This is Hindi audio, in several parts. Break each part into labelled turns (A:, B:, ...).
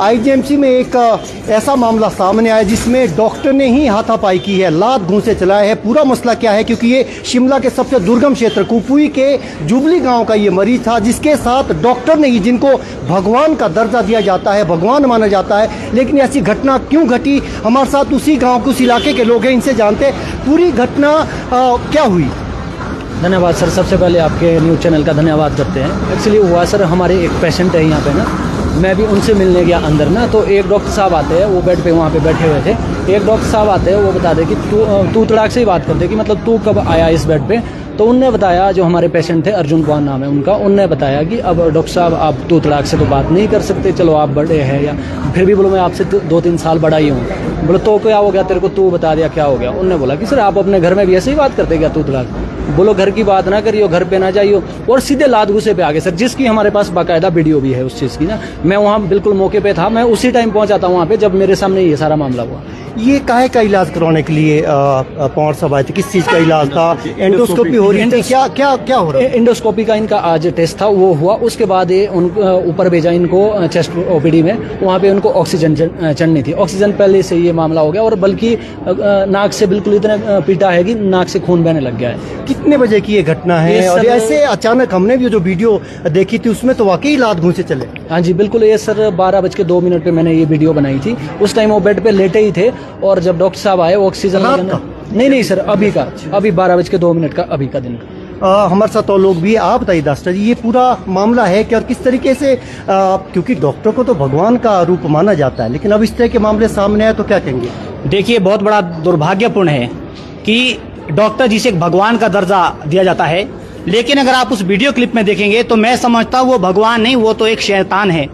A: आईजीएमसी में एक ऐसा मामला सामने आया जिसमें डॉक्टर ने ही हाथापाई की है, लात घूंसे चलाया है। पूरा मसला क्या है, क्योंकि ये शिमला के सबसे दुर्गम क्षेत्र कुपुई के जुबली गांव का ये मरीज था, जिसके साथ डॉक्टर ने ही, जिनको भगवान का दर्जा दिया जाता है, भगवान माना जाता है, लेकिन ऐसी घटना क्यों घटी? हमारे साथ उसी गाँव के, उस इलाके के लोग हैं, इनसे जानते हैं पूरी घटना क्या हुई।
B: धन्यवाद सर, सबसे पहले आपके न्यूज़ चैनल का धन्यवाद करते हैं। एक्चुअली हुआ सर, हमारे एक पेशेंट है यहाँ पे ना, मैं भी उनसे मिलने गया अंदर ना, तो एक डॉक्टर साहब आते हैं, वो बेड पे वहाँ पे बैठे हुए थे। एक डॉक्टर साहब आते हैं, वो बता दे कि तू तड़ाक से ही बात करते कि मतलब तू कब आया इस बेड पे। तो उनने बताया, जो हमारे पेशेंट थे, अर्जुन कुमार नाम है उनका, उनने बताया कि अब डॉक्टर साहब आप तू तड़ाक से तो बात नहीं कर सकते, चलो आप बड़े हैं, या फिर भी बोलो मैं आपसे 2-3 साल बड़ा ही हूँ। बोलो तो क्या हो गया तेरे को, तू बता दिया क्या हो गया। उनने बोला कि सर आप अपने घर में भी ऐसे ही बात करते क्या तू तड़ाक? बोलो घर की बात ना करियो, घर पे ना जाइयो, और सीधे लात घुसे पे आ गए सर, जिसकी हमारे पास बाकायदा वीडियो भी है उस चीज़ की ना। मैं वहाँ बिल्कुल मौके पे था, मैं उसी टाइम पहुँचा था वहाँ पे जब मेरे सामने ये सारा मामला हुआ।
A: ये काहे का इलाज करवाने के लिए पहुंच सब आए थे? किस चीज़ का इलाज था? एंडोस्कोपी हो रही थी? क्या हो रहा है?
B: एंडोस्कोपी का इनका आज टेस्ट था, वो हुआ। उसके बाद ये ऊपर भेजा इनको चेस्ट ओपीडी में, वहाँ पे उनको ऑक्सीजन चढ़नी थी। ऑक्सीजन पहले से ये मामला हो गया, और बल्कि नाक से बिल्कुल इतना पीटा है कि नाक से खून बहने लग गया है।
A: कितने बजे की ये घटना है? और ऐसे अचानक हमने भी जो वीडियो देखी थी उसमें तो वाकई लात घूंसे चले।
B: हाँ जी बिल्कुल, ये सर 12:02 पे मैंने ये वीडियो बनाई थी। उस टाइम वो बेड पे लेटे ही थे, और जब डॉक्टर साहब आए ऑक्सीजन नहीं सर, अभी का, अभी 12:02 का, अभी का दिन का।
A: हमारे साथ और लोग भी। आप बताइए डॉक्टर जी, ये पूरा मामला है क्या और किस तरीके से, क्योंकि डॉक्टर को तो भगवान का रूप माना जाता है, लेकिन अब इस तरह के मामले सामने आए तो क्या कहेंगे?
C: देखिए, बहुत बड़ा दुर्भाग्यपूर्ण है कि डॉक्टर जिसे भगवान का दर्जा दिया जाता है, लेकिन अगर आप उस वीडियो क्लिप में देखेंगे तो मैं समझता हूँ वो भगवान नहीं, वो तो एक शैतान है।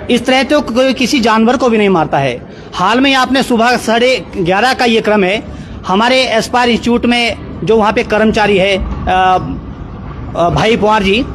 C: इस तरह तो कोई किसी जानवर को भी नहीं मारता है। हाल में आपने सुबह 11:30 का ये क्रम है, हमारे एस्पायर इंस्टीट्यूट में जो वहाँ पे कर्मचारी है भाई पवार जी,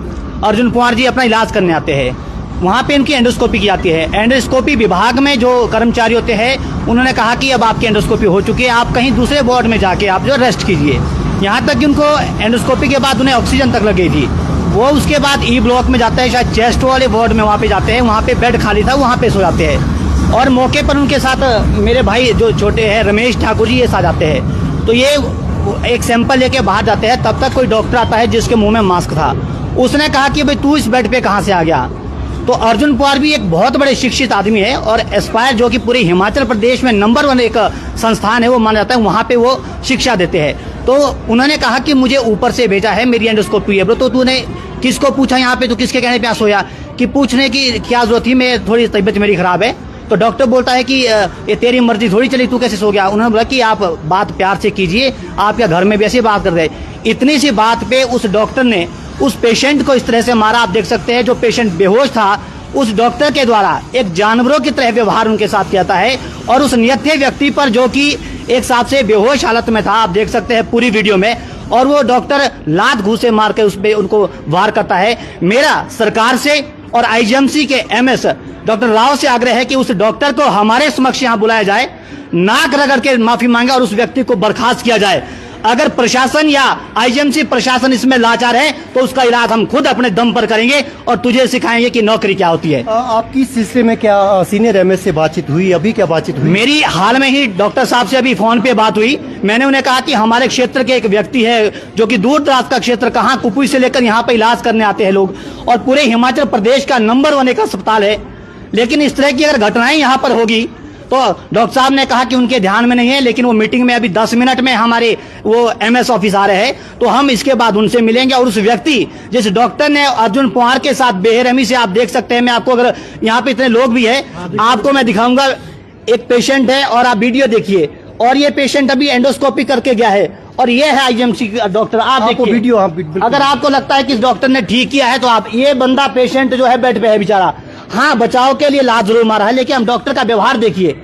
C: अर्जुन पवार जी अपना इलाज करने आते हैं। वहाँ पे इनकी एंडोस्कोपी की जाती है। एंडोस्कोपी विभाग में जो कर्मचारी होते हैं, उन्होंने कहा कि अब आपकी एंडोस्कोपी हो चुकी है, आप कहीं दूसरे वार्ड में जाके आप जो रेस्ट कीजिए। यहाँ तक कि उनको एंडोस्कोपी के बाद उन्हें ऑक्सीजन तक लगी थी। वो उसके बाद ई ब्लॉक में जाते हैं, शायद चेस्ट वाले वार्ड में वहाँ पे जाते हैं, वहाँ पे बेड खाली था, वहाँ पे सो जाते हैं। और मौके पर उनके साथ मेरे भाई जो छोटे हैं रमेश ठाकुर जी, ये साथ जाते हैं। तो ये एक सैंपल लेके बाहर जाते हैं, तब तक कोई डॉक्टर आता है जिसके मुंह में मास्क था। उसने कहा कि भाई तू इस बेड पे कहाँ से आ गया? तो अर्जुन पवार भी एक बहुत बड़े शिक्षित आदमी है, और एस्पायर जो कि पूरे हिमाचल प्रदेश में नंबर 1 एक संस्थान है, वो माना जाता है, वहाँ पे वो शिक्षा देते हैं। तो उन्होंने कहा कि मुझे ऊपर से भेजा है, मेरी एंडोस्कोपी है। तो तूने किसको पूछा यहाँ पे, तो किसके कहने पे आ सोया? कि पूछने की क्या जरूरत थी, मैं थोड़ी तबीयत मेरी खराब है। तो डॉक्टर बोलता है कि ये तेरी मर्जी थोड़ी चली, तू कैसे सो गया? उन्होंने बोला कि आप बात प्यार से कीजिए, आप क्या घर में भी ऐसी बात कर रहे? इतनी सी बात पे उस डॉक्टर ने उस पेशेंट को इस तरह से मारा। आप देख सकते हैं, जो पेशेंट बेहोश था, उस डॉक्टर के द्वारा एक जानवरों की तरह व्यवहार उनके साथ किया है। और उस निहत्थे व्यक्ति पर, जो कि एक साथ से बेहोश हालत में था, आप देख सकते हैं पूरी वीडियो में, और वो डॉक्टर लात घूंसे मार के उस पे उनको वार करता है। मेरा सरकार से और आईजीएमसी के एमएस डॉक्टर राव से आग्रह है कि उस डॉक्टर को हमारे समक्ष यहाँ बुलाया जाए, नाक रगड़ के माफी मांगे और उस व्यक्ति को बर्खास्त किया जाए। अगर प्रशासन या आईजीएमसी प्रशासन इसमें लाचार है तो उसका इलाज हम खुद अपने दम पर करेंगे, और तुझे सिखाएंगे कि नौकरी क्या होती है।
A: आपकी इस सिलसिले में क्या सीनियर एमएस से बातचीत हुई? अभी क्या बातचीत हुई?
C: मेरी हाल में ही डॉक्टर साहब से अभी फोन पे बात हुई। मैंने उन्हें कहा कि हमारे क्षेत्र के एक व्यक्ति है, जो कि दूर दराज का क्षेत्र, कहाँ कुपुई से लेकर यहाँ पे इलाज करने आते हैं लोग, और पूरे हिमाचल प्रदेश का नंबर 1 एक अस्पताल है, लेकिन इस तरह की अगर घटनाएं यहाँ पर होगी तो डॉक्टर साहब ने कहा कि उनके ध्यान में नहीं है, लेकिन वो मीटिंग में अभी 10 मिनट में हमारे वो एमएस ऑफिस आ रहे हैं, तो हम इसके बाद उनसे मिलेंगे। और उस व्यक्ति जिस डॉक्टर ने अर्जुन पवार के साथ बेरहमी से, आप देख सकते हैं, मैं आपको, अगर यहाँ पे इतने लोग भी है, आपको मैं दिखाऊंगा। एक पेशेंट है, और आप वीडियो देखिए, और ये पेशेंट अभी एंडोस्कोपी करके गया है, और ये है आईजीएमसी डॉक्टर। आप देखिए वीडियो। अगर आपको लगता है कि इस डॉक्टर ने ठीक किया है तो आप, ये बंदा पेशेंट जो है बेड पे है बेचारा, हाँ बचाव के लिए लात जरूर मारा है, लेकिन हम डॉक्टर का व्यवहार देखिए।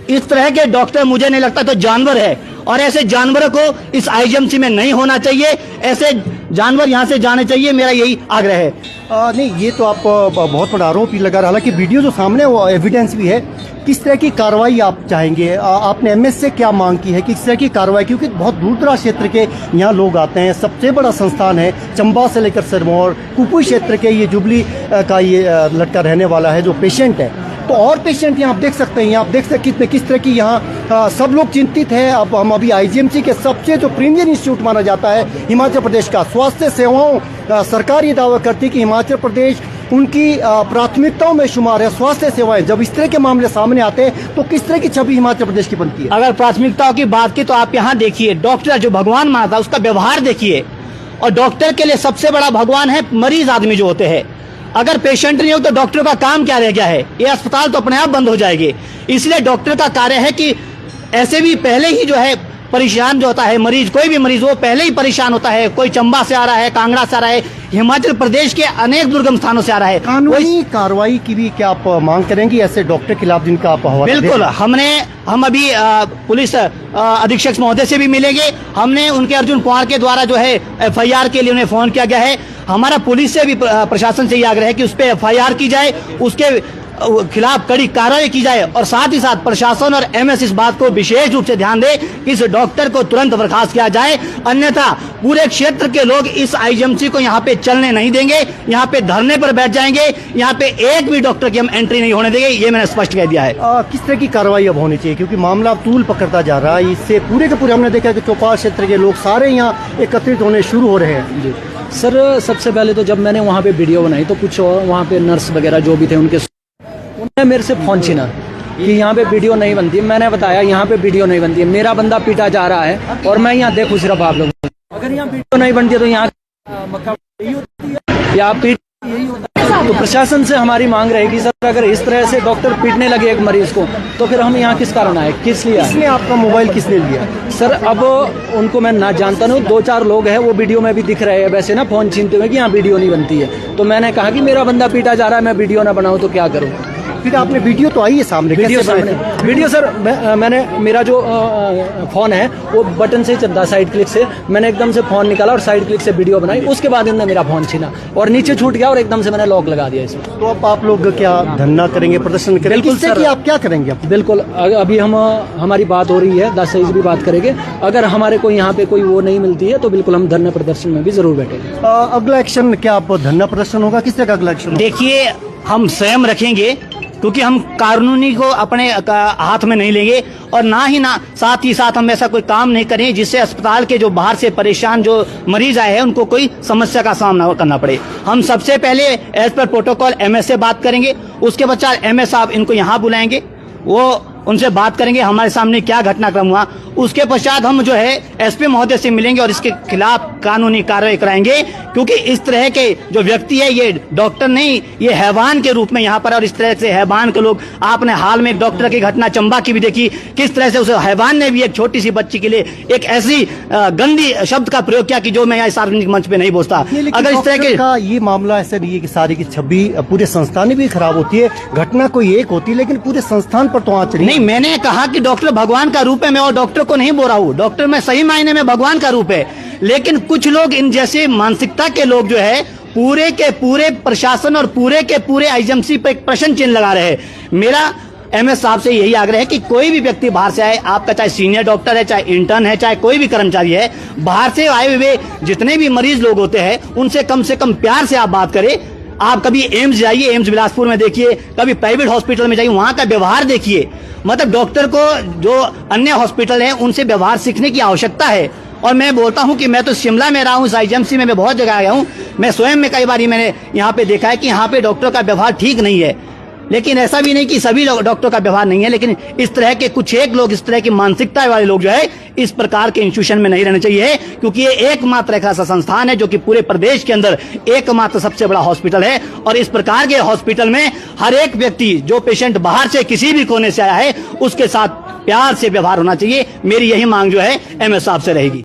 C: इस तरह के डॉक्टर मुझे नहीं लगता तो जानवर है, और ऐसे जानवरों को इस आईजीएमसी में नहीं होना चाहिए। ऐसे जानवर यहाँ से जाने चाहिए, मेरा यही आग्रह है।
A: नहीं, ये तो आप बहुत बड़ा आरोप ही लगा रहा। हालांकि वीडियो जो सामने वो एविडेंस भी है। किस तरह की कार्रवाई आप चाहेंगे? आपने एमएस से क्या मांग की है, किस तरह की कार्रवाई? क्योंकि बहुत दूर दराज क्षेत्र के यहाँ लोग आते हैं, सबसे बड़ा संस्थान है, चंबा से लेकर सिरमौर, कुपुई क्षेत्र के ये जुबली का ये लड़का रहने वाला है जो पेशेंट है। तो और पेशेंट यहाँ आप देख सकते हैं, यहाँ आप देख सकते हैं किस तरह की यहाँ सब लोग चिंतित है। अब हम अभी आईजीएमसी के सबसे जो प्रीमियर इंस्टीट्यूट माना जाता है हिमाचल प्रदेश का, स्वास्थ्य सेवाओं सरकार ये दावा करती है कि हिमाचल प्रदेश उनकी प्राथमिकताओं में शुमार है स्वास्थ्य सेवाएं। जब इस तरह के मामले सामने आते हैं तो किस तरह की छवि हिमाचल प्रदेश की बनती है?
C: अगर प्राथमिकताओं की बात की तो आप यहाँ देखिए, डॉक्टर जो भगवान माना था उसका व्यवहार देखिए, और डॉक्टर के लिए सबसे बड़ा भगवान है मरीज आदमी जो होते हैं। अगर पेशेंट नहीं हो तो डॉक्टर का काम क्या रह गया है? ये अस्पताल तो अपने आप बंद हो जाएंगे। इसलिए डॉक्टर का कार्य है कि ऐसे भी पहले ही जो है परेशान जो होता है मरीज, कोई भी मरीज वो पहले ही परेशान होता है, कोई चंबा से आ रहा है, कांगड़ा से आ रहा है, हिमाचल प्रदेश के अनेक दुर्गम स्थानों से आ रहा है।
A: कानूनी कार्रवाई की भी क्या आप मांग करेंगे ऐसे डॉक्टर के खिलाफ जिनका आप हवाला?
C: बिल्कुल, हम अभी पुलिस अधीक्षक महोदय से भी मिलेंगे। हमने उनके अर्जुन पवार के द्वारा जो है एफआईआर के लिए उन्हें फोन किया गया है। हमारा पुलिस से भी प्रशासन से ये आग्रह है कि उस पर एफआईआर की जाए, उसके खिलाफ कड़ी कार्रवाई की जाए, और साथ ही साथ प्रशासन और एमएस इस बात को विशेष रूप से ध्यान दे कि इस डॉक्टर को तुरंत बर्खास्त किया जाए, अन्यथा पूरे क्षेत्र के लोग इस आईजीएमसी को यहाँ पे चलने नहीं देंगे, यहाँ पे धरने पर बैठ जाएंगे, यहाँ पे एक भी डॉक्टर की हम एंट्री नहीं होने देंगे, ये मैंने स्पष्ट कह दिया है।
A: किस तरह की कार्रवाई अब होनी चाहिए, क्योंकि मामला तूल पकड़ता जा रहा है, इससे पूरे के पूरे हमने देखा कि चौपाल क्षेत्र के लोग सारे यहाँ एकत्रित होने शुरू हो रहे हैं?
B: जी सर, सबसे पहले तो जब मैंने वहाँ पे वीडियो बनाई तो कुछ और वहाँ पे नर्स वगैरह जो भी थे उन्होंने मेरे से फोन छीना कि यहाँ पे वीडियो नहीं बनती है। मैंने बताया यहाँ पे वीडियो नहीं बनती है, मेरा बंदा पीटा जा रहा है और मैं यहाँ देखूँ सिर्फ आप लोगों को। अगर यहाँ वीडियो नहीं बनती है तो यहाँ मक्का यही होती है या पीट यही होता है। तो प्रशासन से हमारी मांग रहेगी सर, अगर इस तरह से डॉक्टर पीटने लगे एक मरीज को तो फिर हम यहाँ किस कारण आए, किस लिए आए?
A: किसने आपका मोबाइल किसने लिया?
B: सर अब उनको मैं ना जानता नहीं, 2-4 लोग हैं वो वीडियो में भी दिख रहे हैं वैसे ना फोन छीनते हुए कि यहाँ वीडियो नहीं बनती है। तो मैंने कहा कि मेरा बंदा पीटा जा रहा है, मैं वीडियो ना बनाऊँ तो क्या करूँ?
A: फिर आपने वीडियो तो आई है सामने,
B: वीडियो सर मैंने मेरा जो फोन है वो बटन से चलता, साइड क्लिक से मैंने एकदम से फोन निकाला और साइड क्लिक से वीडियो बनाई। उसके बाद इन्होंने मेरा फोन छीना और नीचे छूट गया और एकदम से मैंने लॉक लगा दिया इसमें।
A: तो अब आप लोग क्या धरना करेंगे, प्रदर्शन करेंगे?
B: बिल्कुल सर,
A: कि आप क्या करेंगे?
B: बिल्कुल, अभी हमारी बात हो रही है 10 से भी बात करेंगे। अगर हमारे को यहाँ पे कोई वो नहीं मिलती है तो बिल्कुल हम धरना प्रदर्शन में भी जरूर बैठेंगे।
A: अगला एक्शन क्या आप धरना प्रदर्शन होगा, किस तरह का अगला एक्शन?
C: देखिए, हम स्वयं रखेंगे क्योंकि हम कानूनी को अपने हाथ में नहीं लेंगे, और ना साथ ही साथ हम ऐसा कोई काम नहीं करें जिससे अस्पताल के जो बाहर से परेशान जो मरीज आए हैं उनको कोई समस्या का सामना करना पड़े। हम सबसे पहले एज पर प्रोटोकॉल एमएस से बात करेंगे, उसके पश्चात एमएस साहब इनको यहाँ बुलाएंगे, वो उनसे बात करेंगे हमारे सामने क्या घटनाक्रम हुआ। उसके पश्चात हम जो है एसपी महोदय से मिलेंगे और इसके खिलाफ कानूनी कार्रवाई कराएंगे, क्योंकि इस तरह के जो व्यक्ति है ये डॉक्टर नहीं, ये हैवान के रूप में यहाँ पर, और इस तरह से हैवान के लोग, आपने हाल में एक डॉक्टर की घटना चंबा की भी देखी, किस तरह से उस हैवान ने भी एक छोटी सी बच्ची के लिए एक ऐसी गंदी शब्द का प्रयोग किया कि जो मैं यहाँ सार्वजनिक मंच पे नहीं बोलता।
A: अगर इस तरह के का ये मामला ऐसा नहीं है कि सारी की छवि पूरे संस्थान भी खराब होती है, घटना कोई एक होती है लेकिन पूरे संस्थान पर तो आँच
C: नहीं। मैंने कहा कि डॉक्टर भगवान का रूप है, मैं और डॉक्टर को नहीं बोल रहा हूँ, डॉक्टर में सही मायने में भगवान का रूप है, लेकिन कुछ लोग इन जैसे मानसिकता के लोग जो है पूरे के पूरे प्रशासन और पूरे के पूरे आईजीएमसी पर एक प्रश्न चिन्ह लगा रहे हैं। मेरा एमएस साहब से यही आग्रह है कि कोई भी व्यक्ति बाहर से आए, आपका चाहे सीनियर डॉक्टर है, चाहे इंटर्न है, चाहे कोई भी कर्मचारी है, बाहर से आए हुए जितने भी मरीज लोग होते हैं उनसे कम प्यार से आप बात करें। आप कभी एम्स जाइए, एम्स बिलासपुर में देखिए, कभी प्राइवेट हॉस्पिटल में जाइए, वहां का व्यवहार देखिए। मतलब डॉक्टर को जो अन्य हॉस्पिटल है उनसे व्यवहार सीखने की आवश्यकता है। और मैं बोलता हूं कि मैं तो शिमला में रहा हूं, इस आईजीएमसी में मैं बहुत जगह आया हूं, मैं स्वयं में कई बार मैंने यहाँ पे देखा है कि यहाँ पे डॉक्टर का व्यवहार ठीक नहीं है। लेकिन ऐसा भी नहीं कि सभी डॉक्टर का व्यवहार नहीं है, लेकिन इस तरह के कुछ एक लोग, इस तरह की मानसिकता वाले लोग जो है इस प्रकार के इंस्टीट्यूशन में नहीं रहने चाहिए, क्योंकि ये एकमात्र एक ऐसा संस्थान है जो कि पूरे प्रदेश के अंदर एकमात्र सबसे बड़ा हॉस्पिटल है। और इस प्रकार के हॉस्पिटल में हर एक व्यक्ति, जो पेशेंट बाहर से किसी भी कोने से आया है, उसके साथ प्यार से व्यवहार होना चाहिए। मेरी यही मांग जो है एमएस साहब से रहेगी।